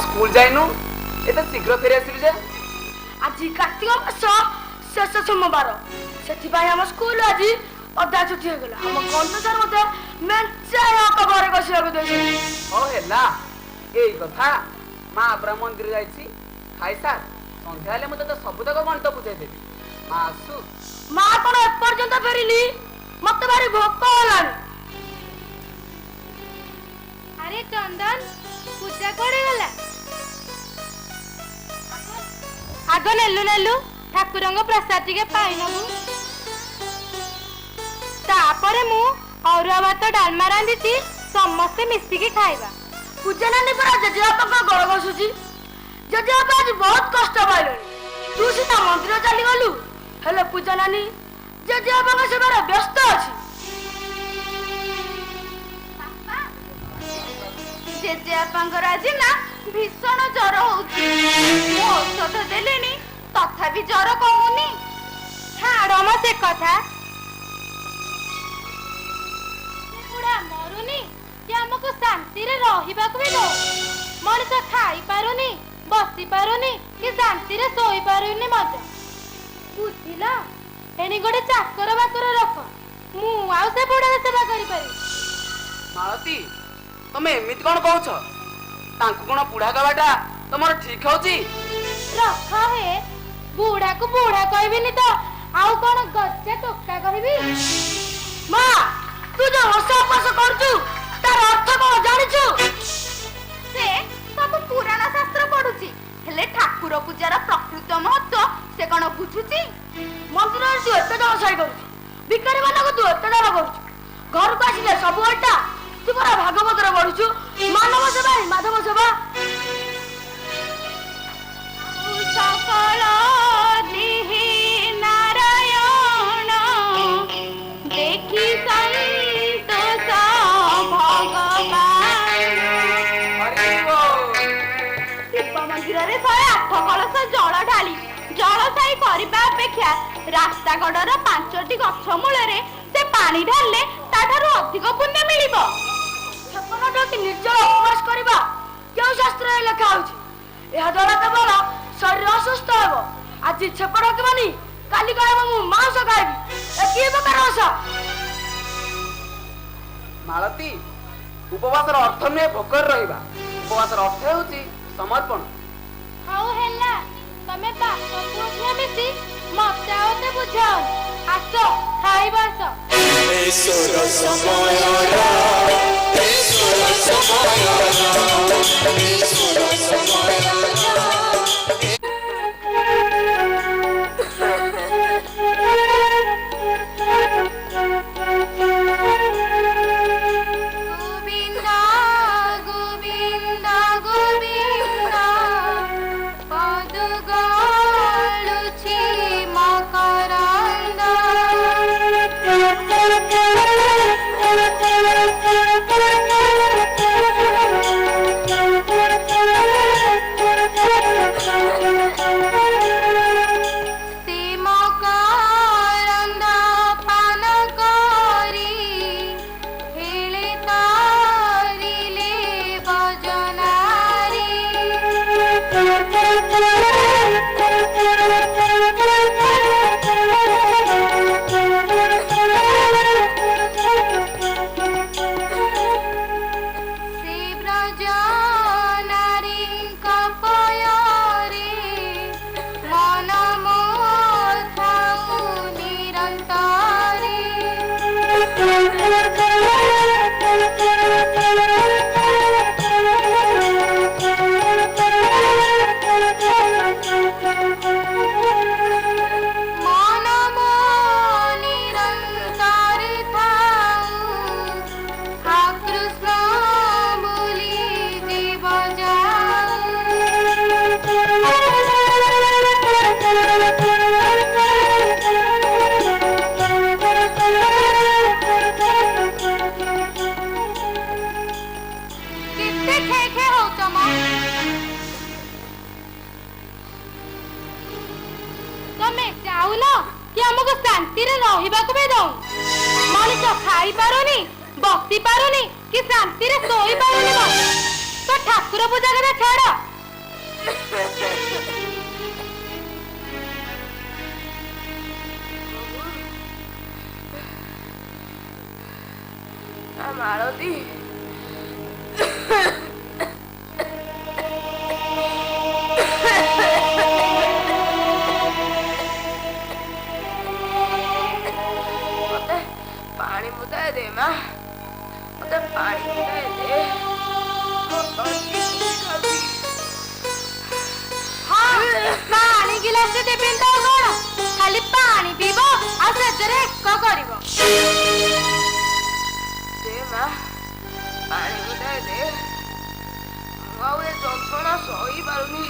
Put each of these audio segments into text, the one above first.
School जाइनु एते शीघ्र फेरि आसिबि जे आज कार्तिक मास शेष सोमवार सेथिबाई हम स्कूल आज अधा छुट्टी हो गला हम गंत सर मते मेंचाय घरे बसिବାକୁ देछि ओ हेला एई कथा मां अपरा मंदिर जाइछि खाइ सार संध्या ले मते तो सब तक गंत पूजाइ देबी मां आसु मां कोन ए पर्यंत फेरिली मते भारी भोक होलानी अरे चंदन पूजा कोड़े गला आग नेलु नेलु ठाकुरंग प्रसाद टिके पाई नबु तापरे मु औरवा भात डालमा रांधिची समस्ते मिसिकी खाइबा पूजा नानी पर जजेबापा को गड़ घसुची जजेबापा आज बहुत कष्ट पाइलनी तू सीधा मंदिर चली गलु हेले पूजा नानी जजेबापा को सेबारे व्यस्त अछि जेजेबापांकर आज ना भीषण ज्वर होउची औषध देलेनी तथापि ज्वर कमुनी छाड़ म से कथा बुढ़ा मरुनी कि हमको शांति रे रहिबाक भी दो मनुष्य खाई पारुनी बसी पारुनी कि शांति रे सोई पारुनी मजा बुझिला एनी गोटे चाकर बाकर रख मु आउ से बुढ़ा सेवा करि पारि मालती तमे एमिति कोन कहउछ तांकु कोन बुढ़ा गवाटा तमर ठीक होची रख हे बुढ़ा को बुढ़ा कहबिनी तो आउ कोन गच्चा टोका कहबी मां तू जो हसपास करछु तार अर्थ को जानिछु से सब पुराण शास्त्र पढुची हेले ठाकुर पूजार प्रकृत महत्व से कोन बुझुची मंदिर तू एते जण साई करछु बिकारी माना को तू एते जण करछु घर को आसिले सब ओटा तू बरा भागवत रे पढुछु मानव सेवा माधव सेवा सकल दिहि नारायण देखि संतोष भगवान शिव मंदिर रे 108 कलश जल ढाली जल साई करबा अपेक्षा रास्ता गडर 5टी गछ मूଳରେ से पानी ढालले ताठारु अधिक पुण्य मिलिबो छपनटा कि निर्जल उपवास करबा केउ शास्त्र रे लिखा होछि एहा द्वारा केवल शरीर असुस्थ हेबो आज छपड़ के मानी काली कहबो मु मांस खाइबी ए की प्रकार आशा मालती उपवास रो अर्थ ने भोकर रहिबा उपवास रो अर्थ होछि समर्पण हाउ हेला तमे बाप पुण्य मिसी मते आते बुझाओ आसो खाइबा आसो ईश्वर समयरा ईश्वर समयरा ईश्वर समयरा गोविंदा ଖେ ଖେ ହଉଛ ମ? ତମେ ଚାହୁଁନ କି ଆମକୁ ଶାନ୍ତିରେ ରହିବାକୁ ବି ଦଉଁ? ମଣିଷ ଖାଇ ପାରୁନି, ବସି ପାରୁନି, କି ଶାନ୍ତିରେ ଶୋଇ ପାରୁନି ମ? ତ ଠାକୁର ପୂଜା କଥା ଛାଡ। ମାଳତୀ ମତେ ପାଣି ବୁଦାଏ ଦେ ମା, ମତେ ପାଣି ବୁଦାଏ ଦେ। ହଁ, ପାଣି ଗିଲାସେ ଦେବିନି ତ କଣ? ଖାଲି ପାଣି ପିଇବ ଆଉ ସେଜରେ ଏକ କରିବ। ଦେ ମା, ପାଣି ବୁଦାଏ ଦେ। ମୁଁ ଆଉ ଏ ଯନ୍ତ୍ରଣା ସହି ପାରୁନି।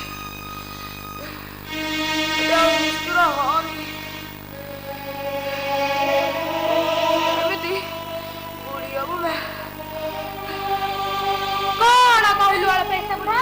ଆଉ ନିଷ୍ଠୁର ହଅନି। ଏମିତି ବୁଢୀ ହବୁ ମା। କଣ କହିଲୁ ଅଳପେଇସା ବୁଢା?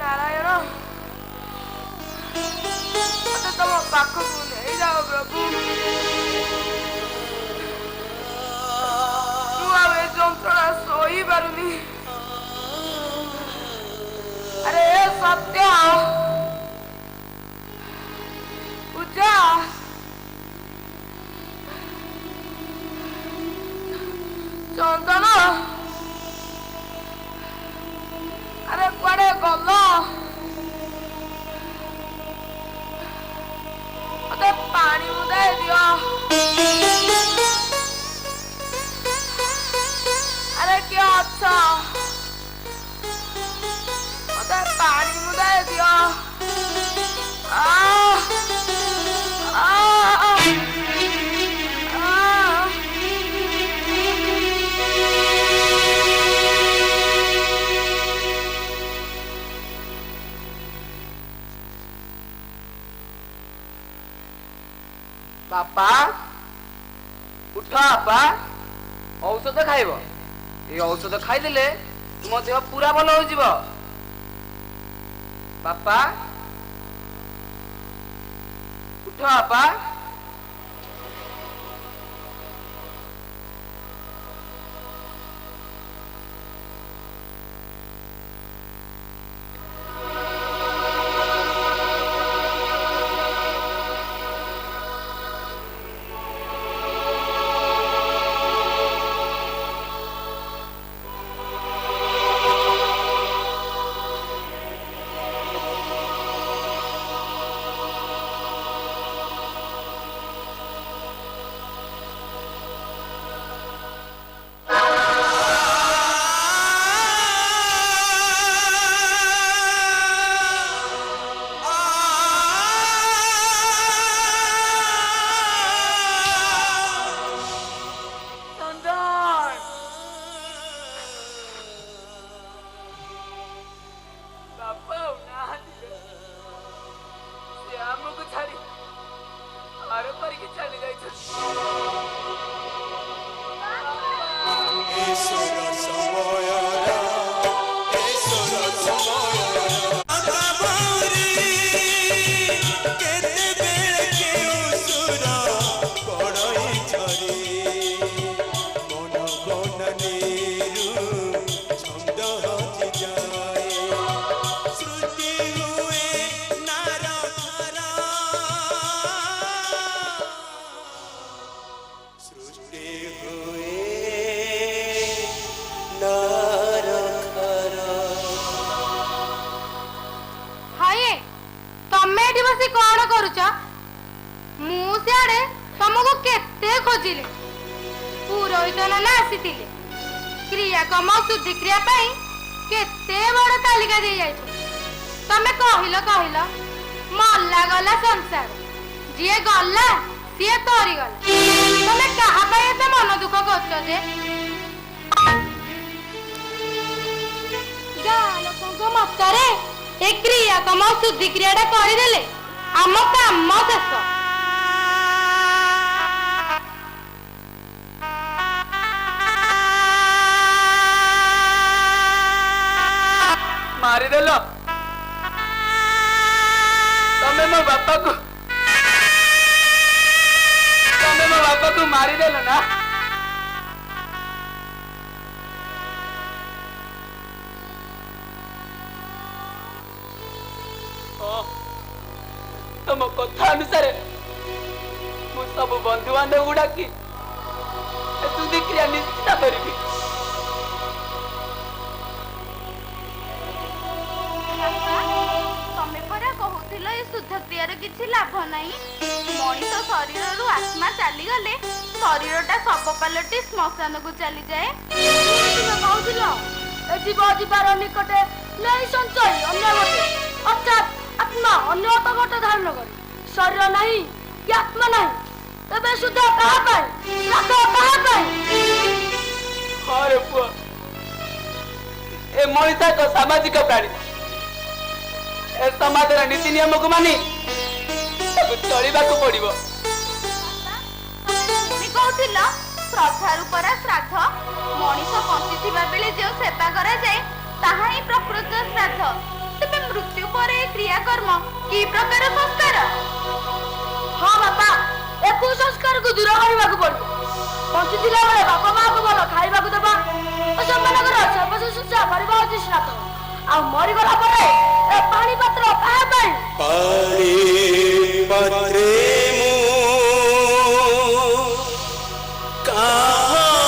ନାରାୟଣ, ମତେ ତମ ପାଖକୁ ନେଇଯାଅ ପ୍ରଭୁ। ମୁଁ ଆଉ ଏ ଯନ୍ତ୍ରଣା ସହି ପାରୁନି। ଆରେ ଏ ସତ୍ୟ ପୂଜା, ଚନ୍ଦନ, ଆରେ କୁଆଡେ ଗଲ? ମତେ ପାଣି ମୁଦାଏ ଦିଅ। ଆରେ କିଏ ଅଛ? ମତେ ପାଣି ମୁଦାଏ ଦିଅ। ବାପା ଉଠ, ବାପା ଔଷଧ ଖାଇବ। ଏଇ ଔଷଧ ଖାଇଦେଲେ ତୁମ ଦେହ ପୁରା ଭଲ ହୋଇଯିବ। ବାପା ଉଠ, ବାପା। ଏଠି ବସି କଣ କରୁଛ? ମୁଁ ସିଆଡେ ତମକୁ କେତେ ଖୋଜିଲି। ପୁରୋହିତ ନନା ଆସିଥିଲେ କ୍ରିୟାକର୍ମ ଶୁଦ୍ଧିକ୍ରିୟା ପାଇଁ କେତେ ବଡ ତାଲିକା ଦେଇ ଯାଇଛନ୍ତି। ତମେ କହିଲ ମଲା ଗଲା ସଂସାର, ଯିଏ ଗଲା ସିଏ ତରିଗଲା। ତମେ କାହା ପାଇଁ ଏତେ ମନ ଦୁଃଖ କରୁଛ ଯେ? ଗାଁ ଲୋକଙ୍କ ମତରେ ଏ କ୍ରିୟାକର୍ମ ଶୁଦ୍ଧିକ୍ରିୟାଟା କରିଦେଲେ ଆମ କାମ ଶେଷ। मारिदेल तमे मो बापा को मारिदेल ना। तुम कथा अनुसार मु सब बंधु बांधव गुड़ा की शुद्धिक्रिया निश्चित करी। କିଛି ଲାଭ ନାହିଁ। ମଣିଷ ଶରୀରରୁ ଆତ୍ମା ଚାଲିଗଲେ ଶରୀରଟା ଶବ ପାଲଟି ଶ୍ମଶାନକୁ ଚାଲିଯାଏ। କହୁଥିଲ ଏ ଜୀବ ଯିବାର ନିକଟେ ନେଇ ସଞ୍ଚୟ ଅନ୍ୟ ଗୋଟେ, ଅର୍ଥାତ୍ ଆତ୍ମା ଅନ୍ୟ ଗୋଟେ ଧାରଣ କରେ। ଶରୀର ନାହିଁ କି ଆତ୍ମା ନାହିଁ, ତେବେ ସୁଦ୍ଧା କାହା ପାଇଁ, ଶ୍ରାଦ୍ଧ କାହା ପାଇଁ? ହରେ ପୁଅ, ଏ ମଣିଷ ଏକ ସାମାଜିକ ପ୍ରାଣୀ। ଏ ସମାଜର ନୀତି ନିୟମକୁ ମାନି ଚଳିବାକୁ ପଡିବ। କହୁଥିଲ ଶ୍ରଦ୍ଧା ରୂପର ଶ୍ରାଦ୍ଧ, ମଣିଷ ବଞ୍ଚିଥିବା ବେଳେ ଯେଉଁ ସେବା କରାଯାଏ ତାହା ହିଁ ପ୍ରକୃତ ଶ୍ରାଦ୍ଧ। ତେବେ ମୃତ୍ୟୁ ପରେ କ୍ରିୟାକର୍ମ କି ପ୍ରକାର ସଂସ୍କାର? ହଁ ବାପା, ଏ କୁସଂସ୍କାରକୁ ଦୂର କରିବାକୁ ପଡିବ। ବଞ୍ଚିଥିଲା ବେଳେ ବାପା ମାଆକୁ ଭଲ ଖାଇବାକୁ ଦେବା ଓ ସେମାନଙ୍କର ସେବା ଶୁଶ୍ରୂଷା କରିବା ହେଉଛି ଶ୍ରାଦ୍ଧ। ଆଉ ମରିଗଲା ପରେ ଏ ପାଣି ପାତ୍ର କାହା ପାଇଁ? ପାଣି ପାତ୍ରେ କାହାକୁ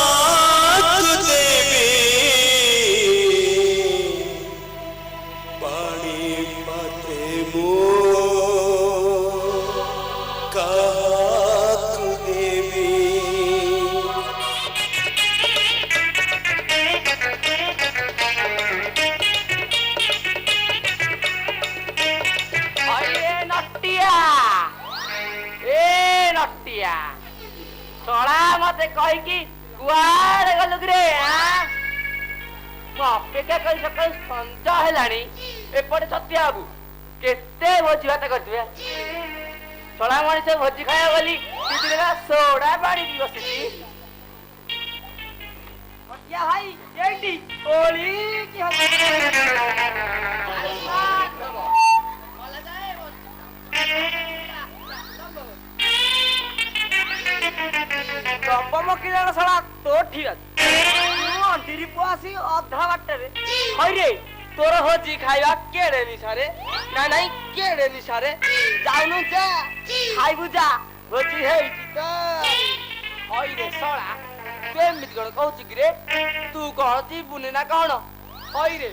ଦେବି, ପାଣି ପାତ୍ରେ କାହାକୁ ଦେବି। ଶଳା ମତେ କହିକି କୁଆଡେ ଗଲୁ ରେ? ମୁଁ ଅପେକ୍ଷା କରି ସକାଳୁ ସଞ୍ଜ ହେଲାଣି, ଏପଟେ ସତ୍ୟ ବାବୁ କେତେ ଭୋଜି ଭାତ କରିଥିବେ। ଶଳା ମଣିଷ ଭୋଜି ଖାଇବା ବୋଲି ସୋଡା ପାଣି ବି ବସିଛି। ଭାଇ ଏଇଠି ଓଳି କିରଣ ଶଳା ତୋ ଠିକ ଅଛି। ମୁଁ ଅଣ୍ଟିରି ପୁଅ ଆସି ଅଧା ବାଟରେ ହଇରେ ତୋର ଭୋଜି ଖାଇବା କେଡେ ନିଶାରେ? ନାଇଁ କେଡେ ନିଶାରେ? ଯାଉନୁ ଯା ଖାଇବୁ, ଯା ଭୋଜି ହେଇଛି ତ। ହଇରେ ଶଳା ତୁ ଏମିତି କଣ କହୁଛୁ କିରେ? ତୁ କଣ ଯିବୁନି ନା କଣ? ହଇରେ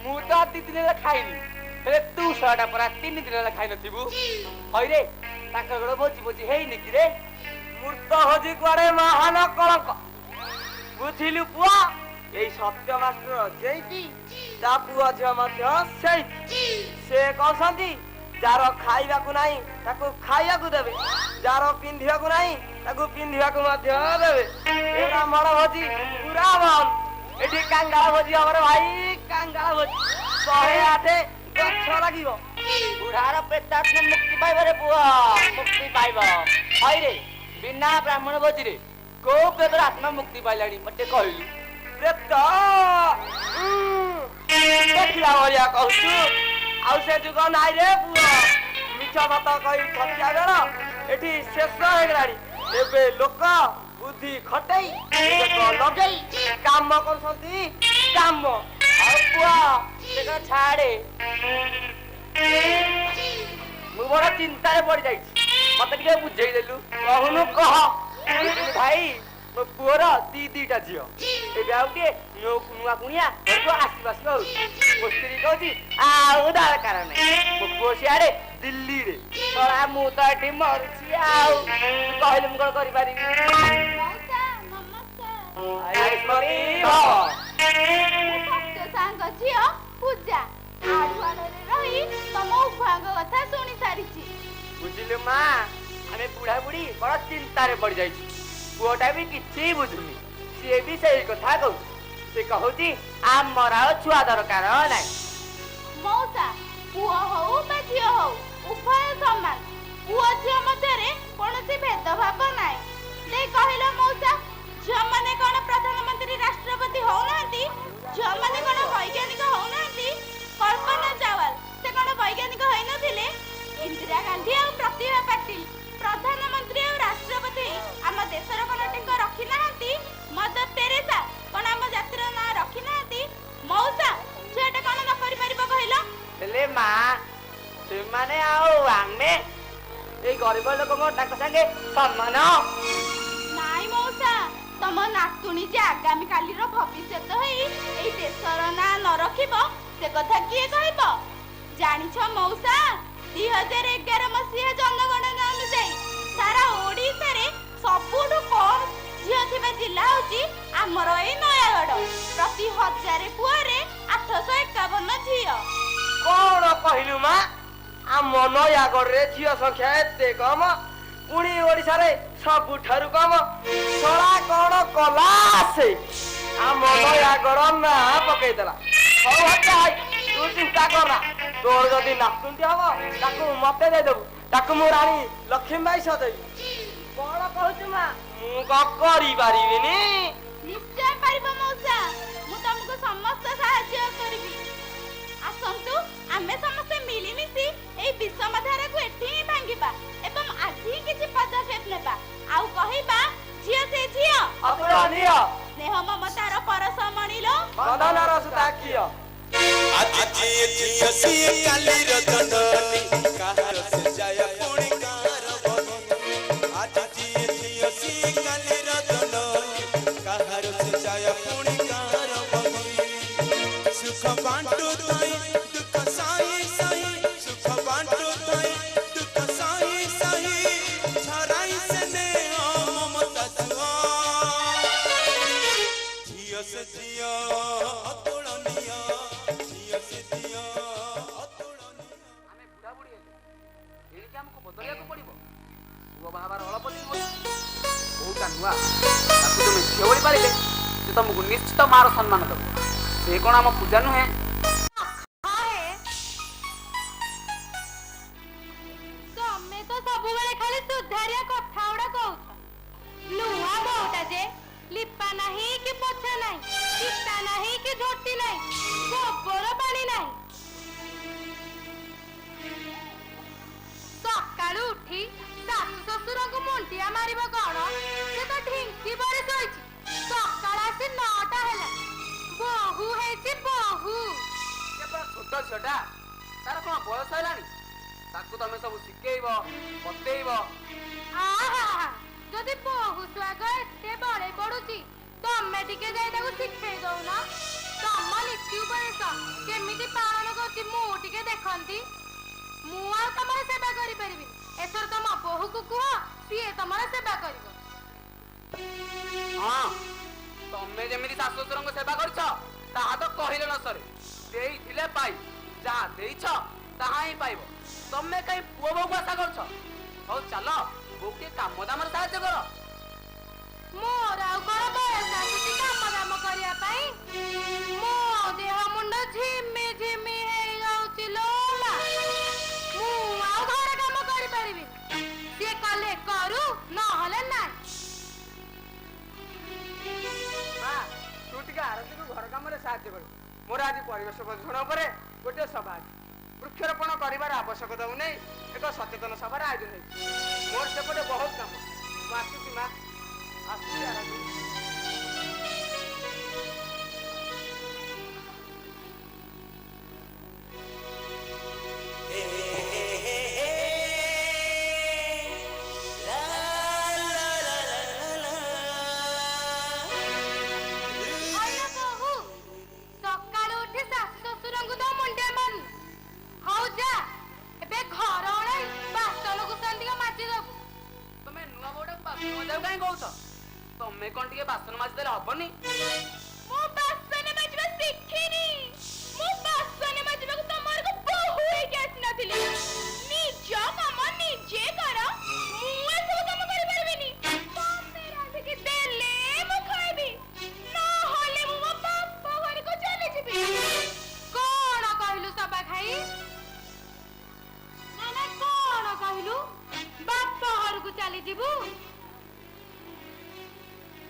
ମୁଁ ତ 2 ଦିନ ହେଲା ଖାଇନି, ହେଲେ ତୁ ଶଳାଟା ପରା 3 ଦିନ ହେଲା ଖାଇ ନଥିବୁ। ହଇରେ ତାଙ୍କର କଣ ଭୋଜି ହେଇନି କିରେ? ମୂର୍ତ୍ତ ଭୋଜି କୁଆଡେ ମହାନ କଳଙ୍କ, ବୁଝିଲୁ ପୁଅ? ଏଇ ସତ୍ୟ ମାଷ୍ଟର ଯେଇତି ତା ପୁଅ ଝିଅ ମଧ୍ୟ ସେଇଠି। ସେ କହୁଛନ୍ତି ଯାର ଖାଇବାକୁ ନାହିଁ ତାକୁ ଖାଇବାକୁ ଦେବେ, ଯାର ପିନ୍ଧିବାକୁ ନାହିଁ ତାକୁ ପିନ୍ଧିବାକୁ ମଧ୍ୟ ଦେବେ। ଏ ବ୍ରାହ୍ମଣ ଭୋଜି ପୁରା ବନ୍ଦ। ଏଠି କାଙ୍ଗାଳ ଭୋଜି ଆମର ଭାଇ, କାଙ୍ଗାଳ ଭୋଜି। 108 ଗଛ ଲାଗିବ। ବୁଢାର ପ୍ରେତାତ୍ମ ମୁକ୍ତି ପାଇବ ରେ ପୁଅ, ମୁକ୍ତି ପାଇବ। ହଇରେ ବିନା ବ୍ରାହ୍ମଣ ଭୋଜିରେ କୋଉ ପ୍ରେତର ଆତ୍ମା ମୁକ୍ତି ପାଇଲାଣି ମତେ କହିଲୁ? ପ୍ରେତ ଦେଖିଲା ଭଳିଆ କହୁଛୁ, ଆଉ ସେ ଯୁଗ ନାଇଁ ରେ ପୁଅ। ମିଛ ସତ କହି ଠକିଆ ବେଳ ଏଠି ଶେଷ ହେଇଗଲାଣି। ଏବେ ଲୋକ ବୁଦ୍ଧି ଖଟେଇ ଲଗେଇ କାମ କରୁଛନ୍ତି କାମ। ଆଉ ପୁଅ ସେ ଛାଡେ, ମୁଁ ବଡ ଚିନ୍ତାରେ ପଡି ଯାଇଛି। ମତେ ଟିକେ ବୁଝେଇଦେଲୁ, କହୁନୁ କହ। ଭାଇ ମୋ ପୁଅର ଦିଟା ଝିଅ, ଏବେ ଆଉ ଟିକେ ନୂଆ କୁଣିଆ ଆସିବା ହଉଛି। ମୋ ସ୍ତ୍ରୀ କହୁଛି ଆଉ ଦରକାର ନାହିଁ। ମୋ ପୁଅ ସିଆଡେ दिल्ली रे तोरा मु तो एठी मरछि आउ कहले मु कोन करि पारिबी मौसा नमस्कार आयुष्मती हो ସତ୍ୟ ସାଙ୍ଗ ଝିଅ ପୂଜା ଆଡୁଆଡରେ ରହି ତମ ଉଭୟଙ୍କ କଥା ଶୁଣି ସାରିଛି। ବୁଝିଲୁ ମା ଆମେ ବୁଢା ବୁଢୀ ବଡ ଚିନ୍ତାରେ ପଡି ଯାଇଛୁ ପୁଅଟା ବି କିଛି ବୁଝୁନି ସିଏ ବି ସେଇ କଥା କହୁଛି ସେ କହୁଛି ଆମର ଆଉ ଛୁଆ ଦରକାର ନାହିଁ ମଉସା ପୁଅ ହଉ ବା ଝିଅ ହଉ ଉଭୟ ସମାନ ପୁଅ ଝିଅ ମଧ୍ୟରେ କୌଣସି ଭେଦଭାବ ନାହିଁ। ଦେଇ କହିଲ ମଉସା ଝିଅମାନେ କଣ ପ୍ରଧାନମନ୍ତ୍ରୀ ରାଷ୍ଟ୍ରପତି ହଉନାହାନ୍ତି ଝିଅମାନେ କଣ ବୈଜ୍ଞାନିକ ହଉନାହାନ୍ତି କଳ୍ପନା ଚାୱଲା ସେ କଣ ବୈଜ୍ଞାନିକ ହେଇନଥିଲେ ଇନ୍ଦିରା ଗାନ୍ଧୀ ଆଉ ପ୍ରତିଭା ପାଟିଲ ପ୍ରଧାନମନ୍ତ୍ରୀ ଆଉ ରାଷ୍ଟ୍ରପତି ଆମ ଦେଶର କଣ ଟିଙ୍କ ରଖିନାହାନ୍ତି ମଦର ତେରେସା କଣ ଆମ ଜାତିର ନାଁ ରଖିନାହାନ୍ତି ମଉସା ଝିଅଟା କଣ ନ କରିପାରିବ କହିଲ? ହେଲେ ମା ସେମାନେ ଆଉ ଆମେ ଏଇ ଗରିବ ଲୋକଙ୍କ ତାଙ୍କ ସାଙ୍ଗେ ସମାନ ନାଇଁ ମଉସା ତମ ନାତୁଣୀ ଯେ ଆଗାମୀ କାଲିର ଭବିଷ୍ୟତ ହେଇ ଏଇ ଦେଶର ନାଁ ନ ରଖିବ ସେ କଥା କିଏ କହିବ? ଜାଣିଛ ମଉସା 2011 ମସିହା ଜନଗଣନା ଅନୁଯାୟୀ ସାରା ଓଡ଼ିଶାରେ ସବୁଠୁ କମ୍ ଝିଅ ଥିବା ଜିଲ୍ଲା ହଉଛି ଆମର ଏଇ ନୟାଗଡ଼ ପ୍ରତି 1000 ପୁଅରେ 851 ଝିଅ। କଣ କହିଲୁ ମା ଆମ ନୟାଗଡ଼ରେ ଝିଅ ସଂଖ୍ୟା ଏତେ କମ ପୁଣି ଓଡ଼ିଶାରେ ସବୁଠାରୁ କମ ଶଳା କଣ କଲା ସେ ଆମ ନୟାଗଡ଼ ନାଁ ପକେଇଦେଲା ହଉ ହତ୍ୟା ତୁ ଚିନ୍ତା କରନା ତୋର ଯଦି ନାତୁଣଟି ହବ ତାକୁ ମତେ ଦେଇଦେବୁ ତାକୁ ମୁଁ ରାଣୀ ଲକ୍ଷ୍ମୀବାଇ ସଦେବି କଣ କହୁଛୁ ମା ମୁଁ କଣ କରିପାରିବିନି ନିଶ୍ଚୟ ପାରିବ ମଉସା ମୁଁ ତମକୁ ସମସ୍ତ ସାହାଯ୍ୟ କରିବି। ଆସନ୍ତୁ ଆମେ ସମସ୍ତେ ମିଳିମିଶି ଏଇ ବିଷମଧାରାକୁ ଏଠି ହିଁ ଭାଙ୍ଗିବା ଏବଂ ଆଜି ହିଁ କିଛି ପଦକ୍ଷେପ ନେବା ଆଉ କହିବା ଝିଅ ସେ ଝିଅ ଅତୁଳନୀୟ ସ୍ନେହ ମମତାର ପରଶ ମଣିଲୋ ବନ୍ଧନର ସୁତା କିଅ ଆଜି ଯିଏ ଝିଅ ସିଏ କାଲିର ଜନନୀ କାହାର ସେ ଯାୟ ପୁଣି କାହାର ବଦନୀ ଆଜି ଯିଏ ଝିଅ ସିଏ କାଲିର ଜନନୀ କାହାର ସେ ଯାୟ ପୁଣି କାହାର ବଦନୀ ସୁଖ ବାଣ୍ଟୁ ଥାଇ ଦୁଃଖ ସାହି ସାହି ସୁଖ ବାଣ୍ଟୁ ଥାଇ ଦୁଃଖ ସାହି ସାହି ଛରାଇ ସେ ନେହ ମମତା ଛୁଆ ଝିଅ ସେ ଝିଅ ଅତୁଳନୀୟ ଝିଅ ସେ ଝିଅ ଅତୁଳନୀୟ ଆମେ ବୁଢା ବୁଢୀ ହେଲେ ଏଣିକି ଆମକୁ ବଦଳିବାକୁ ପଡିବ ପୁଅ ବାହାବାର ଅଳପ ଦିନ କୋଉଟା ନୂଆ ତାକୁ ତମେ ଝିଅ ଭଳି ପାରିଲେ ସେ ତମକୁ ନିଶ୍ଚିତ ମାର ସମ୍ମାନ ଦେବ ସେ କଣ ଆମ ପୂଜା ନୁହେଁ ତମେ ତ ସବୁବେଳେ ଖାଲି ସୁଧାରିଆ କଥା ଗୁଡା କହୁଛ ନୂଆ ବୋଉଟା ଯେ ଲିପା ନାହିଁ କି ପୋଛା ନାହିଁ ଚିତା ନାହିଁ କି ଝୋଟି ନାହିଁ ଗୋବର ପାଣି ନାହିଁ ସକାଳୁ ଉଠି ଶାଶୁ ଶ୍ୱଶୁରଙ୍କୁ ମୁଣ୍ଡିଆ ମାରିବ କଣ ସେ ତ ଢିଙ୍କି ପରି ଶୋଇଛି ସକାଳ ଆସି 9ଟା ହେଲା ବୋହୂ ହେଇଛି ବୋହୂ ସେ ପୁରା ଛୋଟ ଝିଅଟା ତାର କଣ ବୟସ ହେଲାଣି ତାକୁ ତମେ ସବୁ ଶିଖେଇବ ବତେଇବ ଆହା ଯଦି ବୋହୂ ସ୍ୱାଗ ଏତେ ବଳେଇ ପଡୁଛି ତମେ ଟିକେ ଯାଇ ତାକୁ ଶିଖେଇ ଦଉନ ତମ ନୀତି ଉପଦେଶ କେମିତି ପାଳନ କରୁଛି ମୁଁ ଟିକେ ଦେଖନ୍ତି ମୁଁ ଆଉ ତମର ସେବା କରିପାରିବିନି ଏଥର ତମ ବୋହୂକୁ କୁହ ସିଏ ତମର ସେବା କରିବ। ହଁ ତମେ ଯେମିତି ଶାଶୁ ଶ୍ୱଶୁରଙ୍କ ସେବା କରିଛ ତାହା ତ କହିଲେ ନ ସରେ ଦେଇଥିଲେ ପାଇ ଯାହା ଦେଇଛ ତାହା ହିଁ ପାଇବ ତମେ କାହିଁ ପୁଅ ବୋହୂକୁ ଆଶା କରୁଛ ହଉ ଚାଲ ବୋଉ ଟିକେ କାମ ଦାମରେ ସାହାଯ୍ୟ କର ମୋର ଆଉ କଣ ବୟସ ଆସୁଛି କାମ ଦାମ କରିବା ପାଇଁ ମୋ ଦେହ ମୁଣ୍ଡ ଝିମି ଝିମି ହେଇଯାଉଛି ଲୋମା ମୁଁ ଆଉ ଘର କାମ କରିପାରିବି ସିଏ କଲେ କରୁ ନହେଲେ ନାହିଁ। ମା ତୁ ଟିକେ ଆରତୀକୁ ଘର କାମରେ ସାହାଯ୍ୟ କରିବୁ ମୋର ଆଜି ପରିବେଶ ପ୍ରଦୂଷଣ ଉପରେ ଗୋଟିଏ ସଭା ଅଛି ବୃକ୍ଷରୋପଣ କରିବାର ଆବଶ୍ୟକତାକୁ ନେଇ ଏକ ସଚେତନ ସଭାର ଆୟୋଜନ ହେଇଛି ମୋର ସେପଟେ ବହୁତ କାମ ମୁଁ ଆସୁଛି ମା ଆସୁଛି ଆରତୀ ଅଇଲୋ ବୋହୂ, ସକାଳୁ ଉଠି ଶାଶୁ ଶ୍ୱଶୁରଙ୍କୁ ତ ମୁଣ୍ଡିଆ ମାରୁନି ହଉ ଯା ଏବେ ଘର नुआ बोटा बासन मजा काई कहउछ तमे कोन टिके बासन माज देले हबनी मो बासन मजबा सिखिनी मो बासन मजबा को तमर को बहु ही केस नथिले निज काम निजे कर मु सब काम करि परबिनी तमे रांधि के देले मु खाइबी ना होले मु मो बाप घर को चले जिबी कोन कहलु सबा खाई ना ना कोन कहलु बाप घर को चली जिबू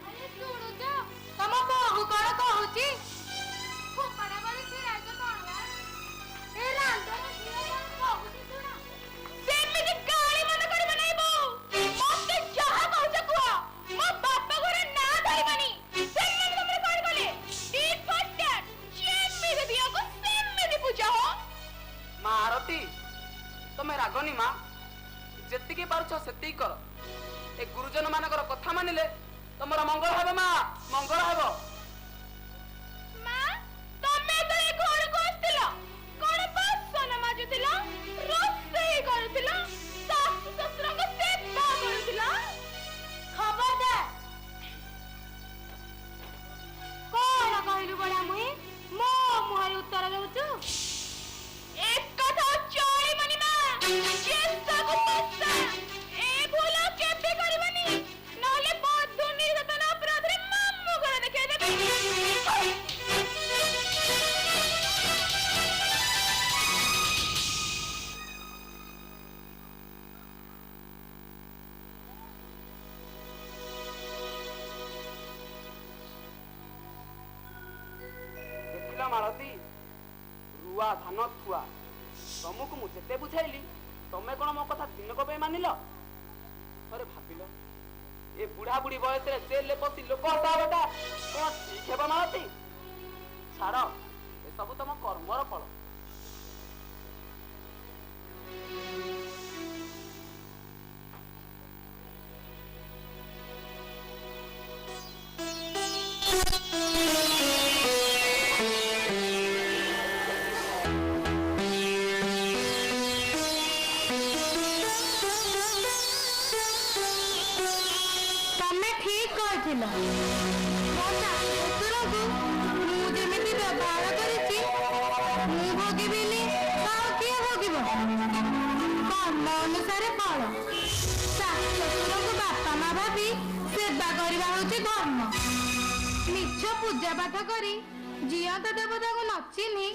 अरे सुनु जा तम बहु कण कहूची फुकड़ा बली छिराज कोन ए रांदर छिरा कहूची सुना सेमिति गाली मन करि बनाइबो मते जहा कहछ कुआ मो बाप घरे ना धरिबनी सेमिति तमरे कोन गले टीट फट दैट सेमिति दिया को सेमिति पूजा हो मारती तमे रागनी मां जेति के पारुछ सेति कर ए गुरुजन मानकर कथा मानिले तमरा मंगल हेबे मां मंगल हेबो मां तमे तो ए घर को आस्तिला कोन बासन माजुतिला रोसई करतिला सासु ससुर को सेवा करतिला खबर दे कोन कहलु बडा मुई मो मुहरे उत्तर देउछु एक कथा चोरी मनी मां चेष्टा को पस्ता ए भूल केबे करबनी नहले बद्धु निर्गतन अपराध रे मामू घर देखे देबे देखिला मारती रुआ धान थुआ तुमको मु जेते बुझाइली तमे कोन मो कथा दिनक पे मानिल अरे भाबिलो ए बुढ़ा बुढ़ी बयस रे जेल ले पसी लोक हटावटा कोन ठीक हेबा मारती छाड़ ए सब तुम कर्मर फल पूजा पाठ करी जियंत देवता को नचिनी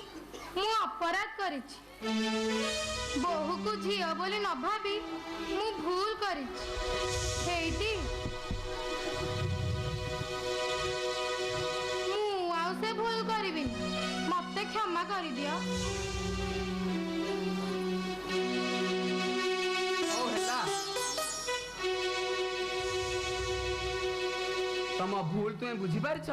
मु अपराध करिछि बहु को झियो बोली न भाबी मु भूल करिछि हेइति मु आउ से भूल करबी मते क्षमा करि दियो ओ हेला तम भूल तुम बुझी पारिछ